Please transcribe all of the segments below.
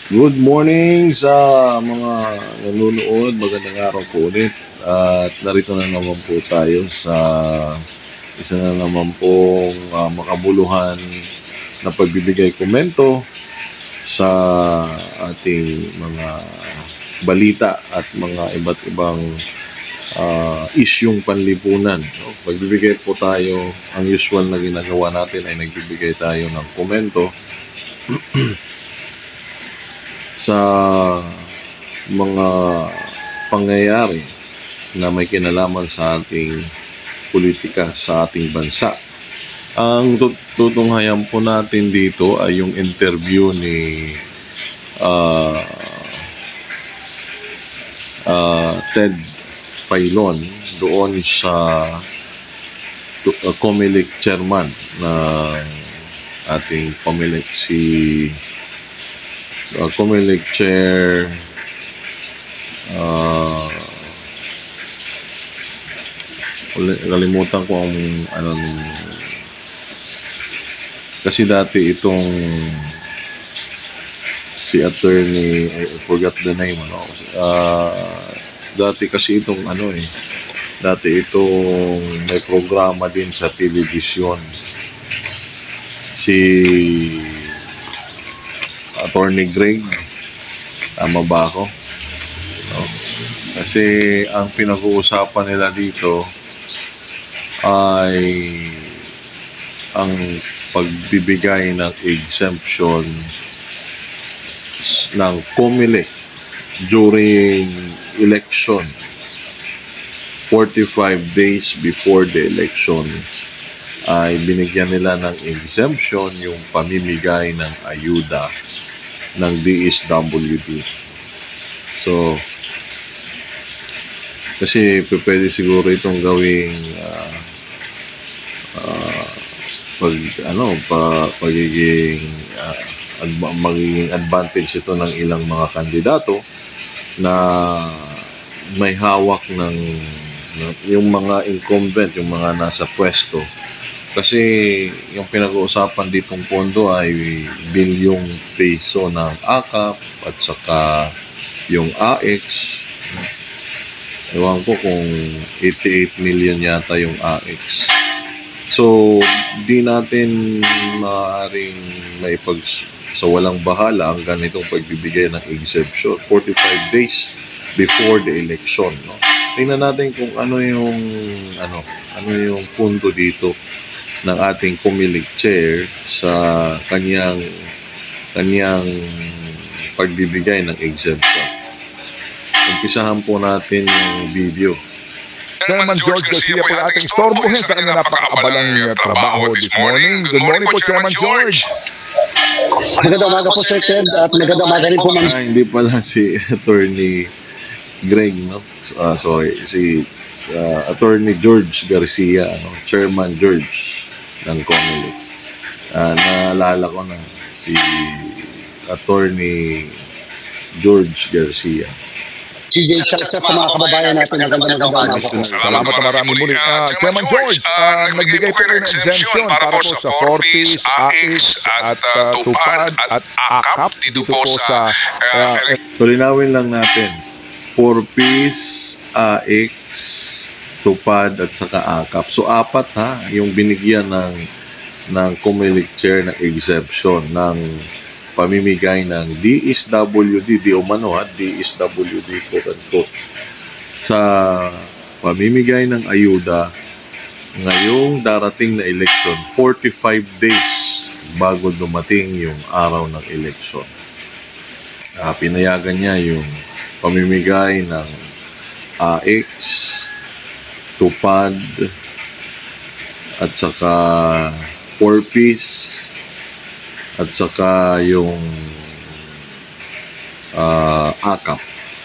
Good morning sa mga nanonood. Magandang araw po ulit. At narito na naman po tayo sa isa na naman pong makabuluhan na pagbibigay komento sa ating mga balita at mga iba't ibang isyung panlipunan. No? Pagbibigay po tayo, ang usual na ginagawa natin ay nagbibigay tayo ng komento sa mga pangyayari na may kinalaman sa ating politika sa ating bansa. Ang tutunghayan po natin dito ay yung interview ni Ted Filon doon sa COMELEC chairman na ating COMELEC si COMELEC chair kalimutan ko ang kasi dati itong si attorney, I forgot the name, dati kasi itong dati itong may programa din sa telebisyon, si Attorney Greg, tama ba ako? No? Kasi ang pinag-uusapan nila dito ay ang pagbibigay ng exemption ng COMELEC during election 45 days before the election ay binigyan nila ng exemption yung pamimigay ng ayuda ng DSWD. So, kasi pwede siguro itong gawing magiging advantage ito ng ilang mga kandidato na may hawak ng yung mga incumbent, yung mga nasa pwesto. Kasi yung pinag-uusapan ditong pondo ay bilyong peso ng AKAP at saka yung AX. Ewan ko kung 88 million yata yung AX. So, di natin maaaring sa walang bahala ang ganitong pagbibigay ng exemption 45 days before the election. No? Tingnan natin kung ano yung punto dito ng ating COMELEC chair sa kanyang pagbibigay ng exemption. Umpisahan po natin yung video. Chairman George Garcia po ating istorbohin sa kanyang napakaabalang trabaho this morning. Good morning po, Chairman George. Magandang umaga po, Sir Ted, at magandang umaga rin po, ma'am. Hindi pala si Attorney Greg, no? Si Attorney George Garcia, Chairman George ng COMELEC. Naalala ko na si Attorney George Garcia. CJ, sa mga kababayan natin, magandang umaga po. Salamat na marami muli. Chairman George, nagbigay po kayo ng exemption para po sa Fortis, AX, at Tupad, at AKAP dito po sa... Tulinawin lang natin, Fortis, AX, Tupad, at saka AKAP. So, apat yung binigyan ng COMELEC chair ng exemption ng pamimigay ng DSWD, DSWD quote-unquote, sa pamimigay ng ayuda ngayong darating na election 45 days bago dumating yung araw ng election. Pinayagan niya yung pamimigay ng AX, Tupad, at saka Fortis, at saka yung AKAP.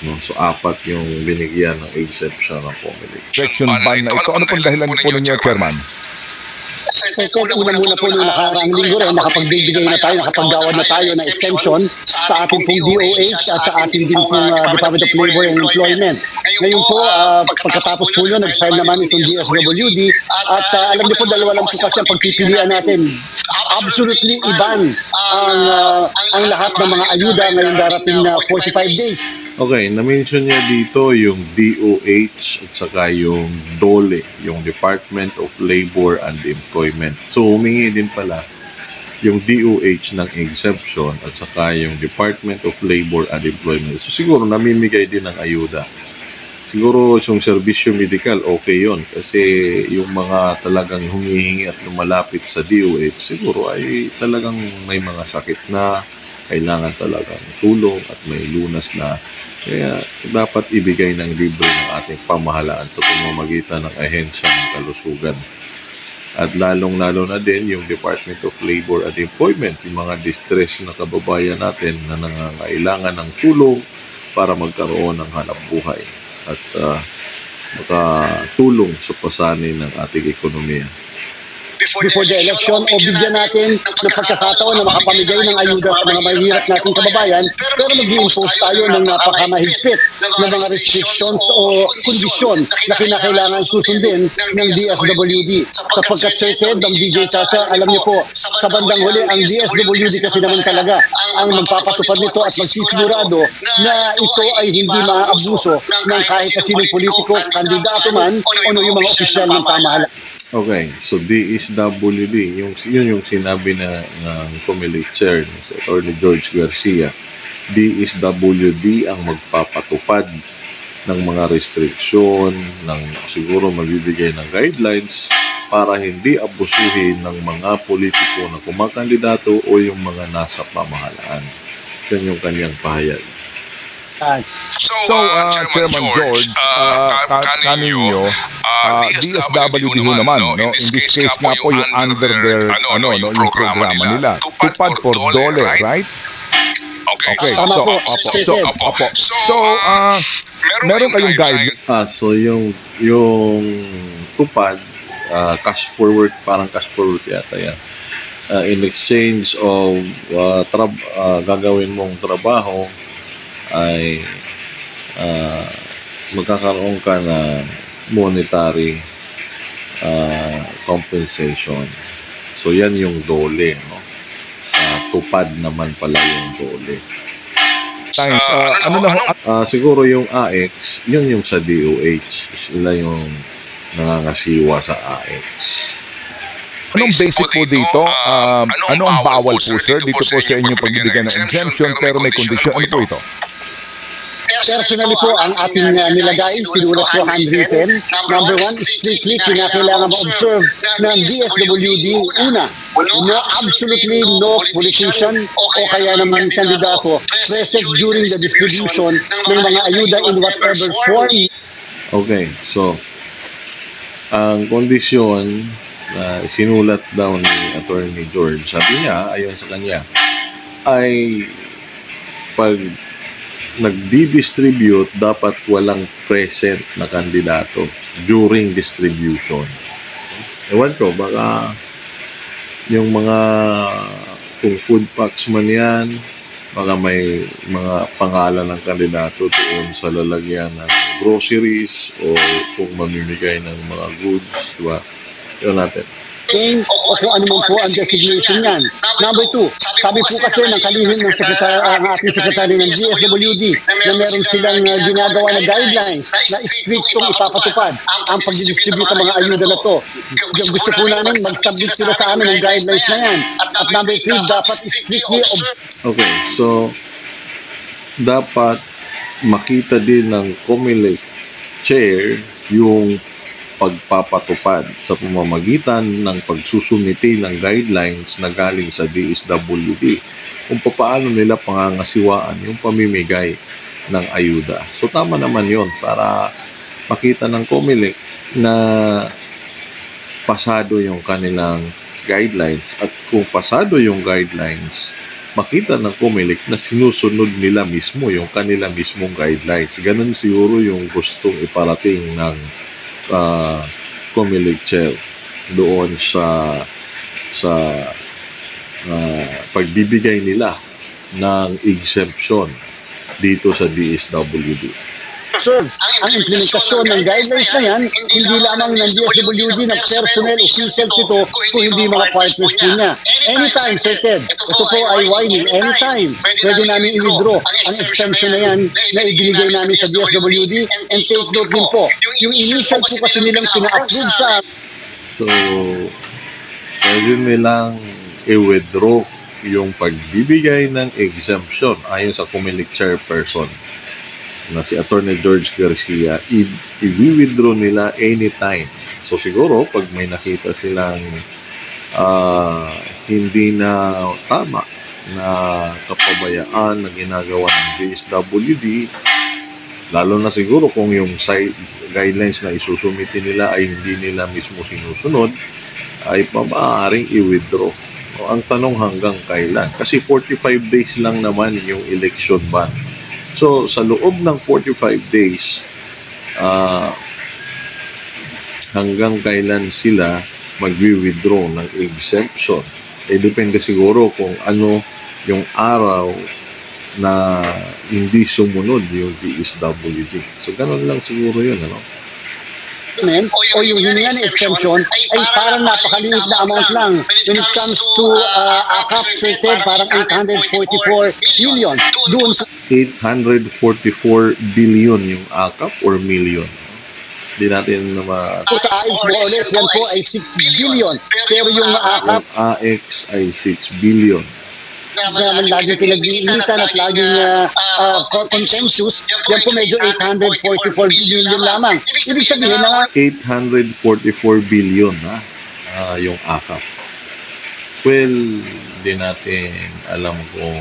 No? So, apat yung binigyan ng exemption ng COMELEC. Section ban na ito. Ano pong dahilan po ninyo, Chairman? Second, una muna po nung nakaraang linggo rin, nakapagbibigay na tayo, nakapaggawad na tayo ng exemption sa ating pong DOH at sa ating din pong Department of Labor and Employment. Ngayon po, pagkatapos po yun, nag-file naman itong DSWD at alam niyo po, dalawa lang po kasi ang pagpipilian natin. Absolutely iban ang lahat ng mga ayuda ngayong darating na 45 days. Okay, na-mention niya dito yung DOH at saka yung DOLE, yung Department of Labor and Employment. So, humingi din pala yung DOH ng exemption at saka yung Department of Labor and Employment. So, siguro namimigay din ng ayuda. Siguro yung serbisyo medical, okay yon kasi yung mga talagang humihingi at lumalapit sa DOH, siguro ay talagang may mga sakit na kailangan talagang tulong at may lunas na. Kaya dapat ibigay ng libre ng ating pamahalaan sa pamamagitan ng ahensya ng kalusugan. At lalong-lalo na din yung Department of Labor and Employment, yung mga distress na kababayan natin na nangangailangan ng tulong para magkaroon ng hanap buhay at makatulong sa pasanin ng ating ekonomiya. Before the election o bigyan natin ng pagkakataon na makapamigay ng ayuda sa mga mahihirap nating kababayan pero mag-i-impose tayo ng napakamahigpit na mga restrictions o kondisyon na kinakailangan susundin ng DSWD. Sapagkat Ted, ang DJ Chacha, alam niyo po, sa bandang huli, ang DSWD kasi naman talaga ang magpapatupad nito at magsisigurado na ito ay hindi maaabuso ng kahit na sinong politiko, kandidato man o yung mga opisyal ng pamahalaan. Okay, so DSWD, yun yung sinabi ng Comelec Chair, si Atty. George Garcia. DSWD ang magpapatupad ng mga restriksyon, ng siguro magbibigay ng guidelines para hindi abusuhin ng mga politiko na kumakandidato o yung mga nasa pamahalaan. Yan yung kanyang pahayag. So, Chairman George, kaninyo, DSWD ho naman, no? In this case nga po yung under their, yung programa nila. Tupad for DOLE, right? Okay, so, meron kayong guide. So yung tupad, cash forward, parang cash forward yata yan. In exchange of gagawin mong trabaho, ay magkakaroon ka na monetary compensation. So yan yung DOLE, no? Sa tupad naman pala yung DOLE. Siguro yung AX, yun yung sa DOH. Sila yung nangangasiwa sa AX. Anong basic po dito? Ano ang bawal po, sir, dito po sa inyong pagbibigay ng exemption pero may kondisyon? Ano po ito? Personally po, ang ating nilagay, sinulat po handwritten. Number one, strictly kinakailangan ma-observe ng DSWD. Una, absolutely no politician o kaya naman kandidato present during the distribution ng mga ayuda in whatever form. Okay, so, ang kondisyon na sinulat daw ni Atty. George, sabi niya, ayon sa kanya, ay pag nagdi-distribute, dapat walang present na kandidato during distribution. Ewan ko, baka yung mga kung food packs man yan, baka may mga pangalan ng kandidato doon sa lalagyan ng groceries o kung mamimigay ng mga goods, diba? Yun natin. O kung ano man po ang designation niyan. Number two, sabi po kasi ng kalihim ng ating sekretary ng DSWD na meron silang ginagawa na guidelines na striktong ipapatupad ang pag-distribute ng mga ayuda na to. Gusto po namin mag-submit sila sa amin ng guidelines na yan. At number three, dapat strictly Okay, so dapat makita din ng Comelec Chair yung pagpapatupad sa pamamagitan ng pagsusumite ng guidelines na galing sa DSWD kung paano nila pangangasiwaan yung pamimigay ng ayuda. So tama naman yon para makita ng Comelec na pasado yung kanilang guidelines at kung pasado yung guidelines, makita ng Comelec na sinusunod nila mismo yung kanila mismong guidelines. Ganun siguro yung gustong iparating ng Comelec Chair doon sa sa pagbibigay nila ng exemption dito sa DSWD. Sir, ang implementasyon ng guidelines na yan, hindi lamang ng DSWD ng personnel officials ito, kung hindi mga partners din niya. Anytime, Sir Ted, ito po ay whining, anytime, pwede namin i-withdraw ang exemption na yan na ibinigay namin sa DSWD, and take note din po, yung initial po kasi nilang pina-approve sa... So, pwede nilang i-withdraw yung pagbibigay ng exemption ayon sa COMELEC chairperson na si Attorney George Garcia, i-withdraw nila anytime. So siguro, pag may nakita silang hindi na tama na kapabayaan na ginagawa ng DSWD, lalo na siguro kung yung guidelines na isusumiti nila ay hindi nila mismo sinusunod, ay maaaring i-withdraw. O, ang tanong hanggang kailan? Kasi 45 days lang naman yung election ban. So, sa loob ng 45 days, hanggang kailan sila magwi-withdraw ng exemption? Depende siguro kung ano yung araw na hindi sumunod yung DSWD. So, ganun lang siguro yun, ano? O yung hininga ng exemption ay parang napakaliit na amount lang. When it comes to AKAP, parang 844 million. Doon sa 844 billion yung AKAP or million? Hindi natin na sa AX more or less, yan po ay 6 billion. Pero yung AKAP, AX ay 6 billion. na laging pinag-iinitan at laging contentious, yan po medyo 844 billion lamang. Ibig sabihin na 844 billion yung AKAP. Well, hindi natin alam kung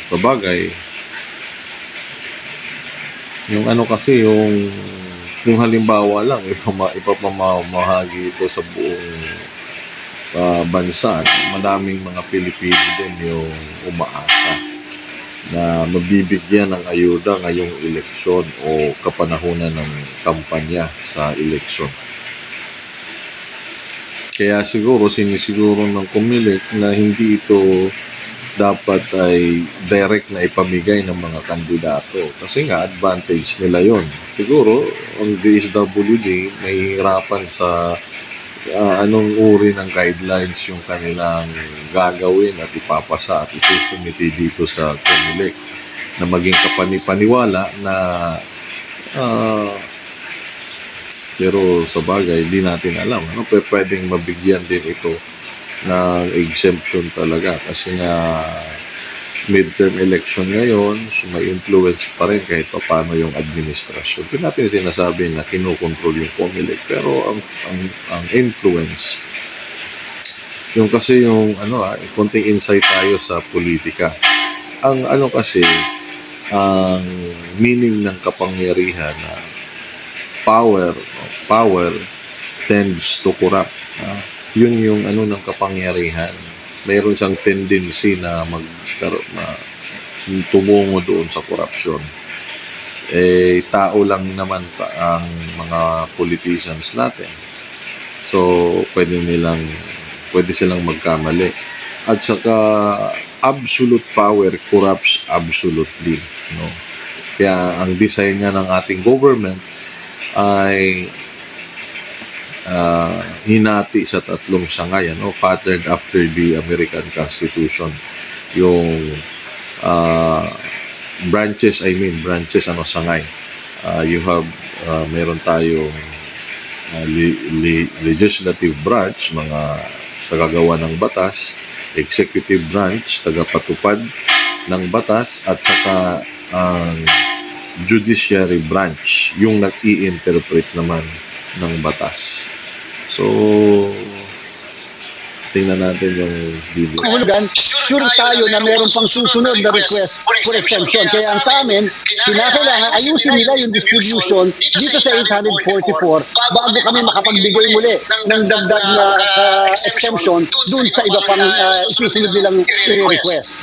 sa bagay, yung ano kasi, yung halimbawa lang, ipapamahagi ito sa buong bansa, madaming mga Pilipino din yung umaasa na mabibigyan ng ayuda ngayong eleksyon o kapanahunan ng kampanya sa eleksyon. Kaya siguro sinisiguro ng COMELEC na hindi ito dapat ay direct na ipamigay ng mga kandidato kasi nga advantage nila yon. Siguro ang DSWD may hirapan sa anong uri ng guidelines yung kanilang gagawin at ipapasa at isusumiti dito sa COMELEC na maging kapanipaniwala na pero sa bagay hindi natin alam pwedeng mabigyan din ito ng exemption talaga kasi nga midterm election ngayon, so may influence pa rin kahit pa paano yung administrasyon. Hindi natin sinasabi na kinokontrol yung COMELEC, pero ang influence, yung kasi yung konting insight tayo sa politika. Ang kasi, ang meaning ng kapangyarihan na power tends to corrupt. Yun yung ng kapangyarihan. Mayroon siyang tendency na tumungo doon sa korupsyon. Tao lang naman ang mga politicians natin. So, pwede silang magkamali. At saka, absolute power corrupts absolutely. No? Kaya, ang design nga ng ating government ay hinati sa tatlong sangay, patterned after the American Constitution. Yung branches, sangay. You have, meron tayong legislative branch, mga tagagawa ng batas, executive branch, tagapatupad ng batas, at saka ang judiciary branch, yung nag-i-interpret naman ng batas. So, tingnan natin yung video. Sure tayo na meron pang susunod na request for exemption. Kaya ang sa amin, kinakailangan ayusin nila yung distribution dito sa 844 bago kami makapagbigay muli ng dagdag na exemption dun sa iba pang isusunod nilang request.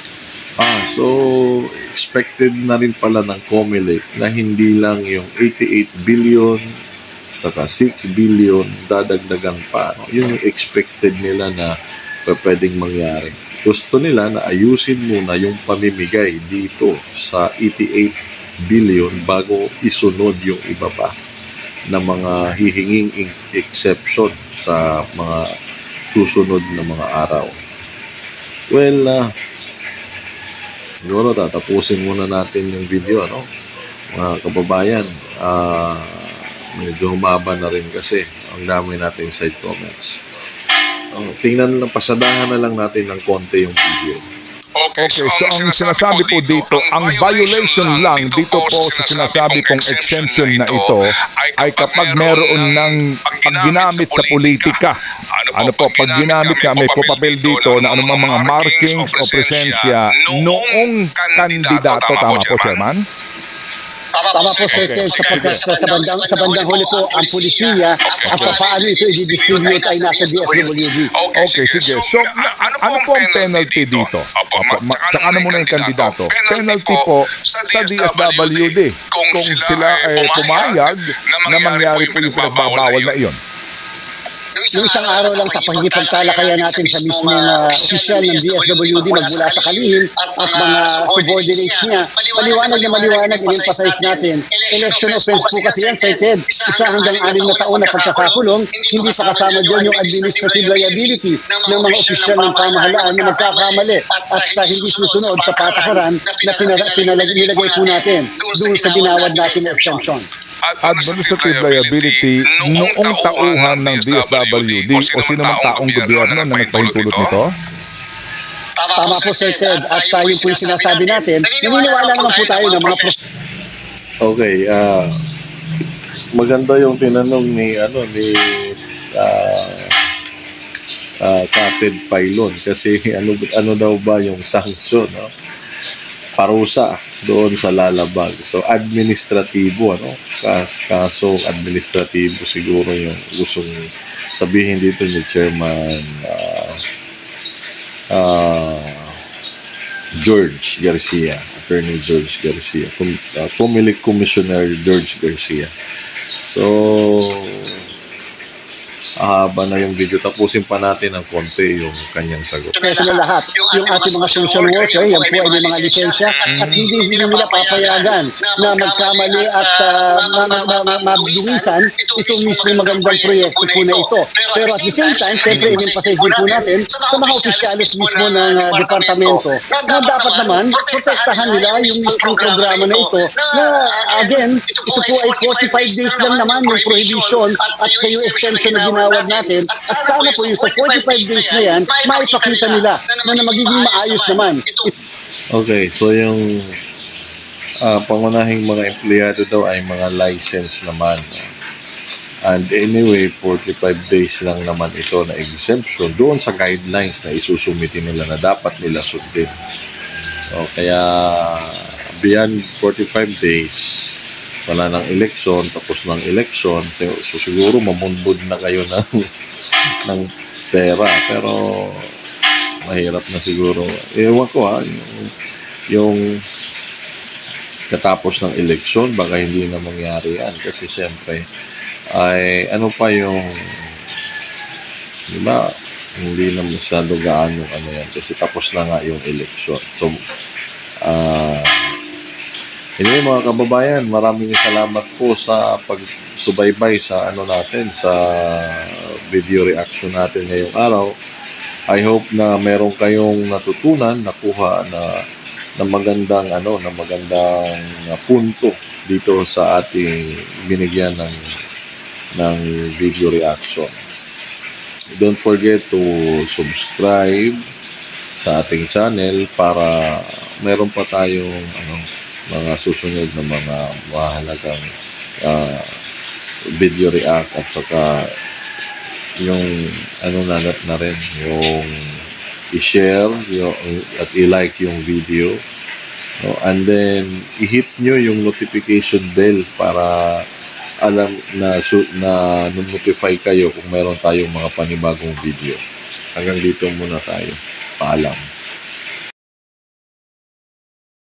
So, expected na rin pala ng COMELEC na hindi lang yung 88 billion saka 6 billion dadagdagan pa. No? Yun yung expected nila na pwedeng mangyari. Gusto nila na ayusin muna yung pamimigay dito sa 88 billion bago isunod yung iba pa na mga hihinging exception sa mga susunod na mga araw. Well, siguro tatapusin muna natin yung video, no? Mga kababayan, medyo humaba na rin kasi ang dami natin side comments. Tingnan lang, pasadahan na lang natin ng konti yung video. Okay, so ang sinasabi po dito, ang violation lang dito po sa sinasabi pong exemption na ito ay kapag meron ng pagginamit sa politika. Ano po, pag ginamit ka, may papel dito na anumang mga markings o presensya noong kandidato. Tama po, Chairman? Tama po, Sir Ted, sapagkat sa bandang huli po, ang pulisiya at paano ito i-distribute ay nasa DSWD. Okay, sige. So, ano po ang penalty dito? Tsaka ano muna yung kandidato? Penalty po sa DSWD kung sila ay pumayag na mangyari po yung pinagbabawal na iyon. Yung isang araw lang sa pagkikipagtalakayan natin sa mismong opisyal ng DSWD magmula sa kalihim at mga subordinates niya, maliwanag in-emphasize natin. Election offense po kasi yan, Sir Ted. 1 hanggang 6 na taon na pagkakakulong, hindi pa kasama doon yung administrative liability ng mga opisyal ng pamahalaan na nagkakamali at hindi susunod sa patakaran na nilagay po natin doon sa ginawad natin na exemption. Administrative liability noong tauhan ng DSWD o sino mang taong gobyerno na nagpahintulot nito? Tama po, Sir Ted. At yung po yung sinasabi natin, naniniwala naman po tayo ng mga Okay, maganda yung tinanong ni Captain Pylon kasi ano daw ba yung sanction, no? Parusa doon sa lalabag. So, administratibo, ano? Kaso administratibo siguro yung gustong sabihin dito ni Chairman George Garcia, Attorney George Garcia, Pumilik Commissioner George Garcia. So, haba na yung video. Tapusin pa natin ng konti yung kanyang sagot. Kaya na lahat, yung ating mga social worker, yan po ay may mga lisensya at hindi nila papayagan na magkamali at mabdungisan itong mismo magandang proyekto po na ito. Pero at the same time, siyempre in-emphasize din po natin sa mga opisyalis mismo ng departamento na dapat naman protektahan nila yung mismong programa na ito na again, ito po ay 45 days lang naman yung prohibition at kayo exemption na ginawad natin at sana po yung sa 45 days na yan, maipakita nila na magiging maayos naman. Okay, so yung pangunahing mga empleyado daw ay mga license naman. And anyway, 45 days lang naman ito na exemption doon sa guidelines na isusumiti nila na dapat nila sundin. So, kaya beyond 45 days, wala ng election, tapos ng election, so siguro mamunbud na kayo ng pera. Pero mahirap na siguro. Ewan ko yung katapos ng election, baka hindi na mangyari yan. Kasi siyempre, ay ano pa yung, di ba, hindi na masyado gaano yan. Kasi tapos na nga yung election. So, anyway, mga kababayan, maraming salamat po sa pagsubaybay sa natin, sa video reaction natin ngayong araw. I hope na meron kayong natutunan, nakuha na magandang punto dito sa ating binigyan ng video reaction. Don't forget to subscribe sa ating channel para meron pa tayong mga susunod na mga mahalagang video react at saka yung na rin yung i-share at i-like yung video, no? And then i-hit nyo yung notification bell para alam na notify kayo kung meron tayong mga panibagong video. Hanggang dito muna tayo. Paalam.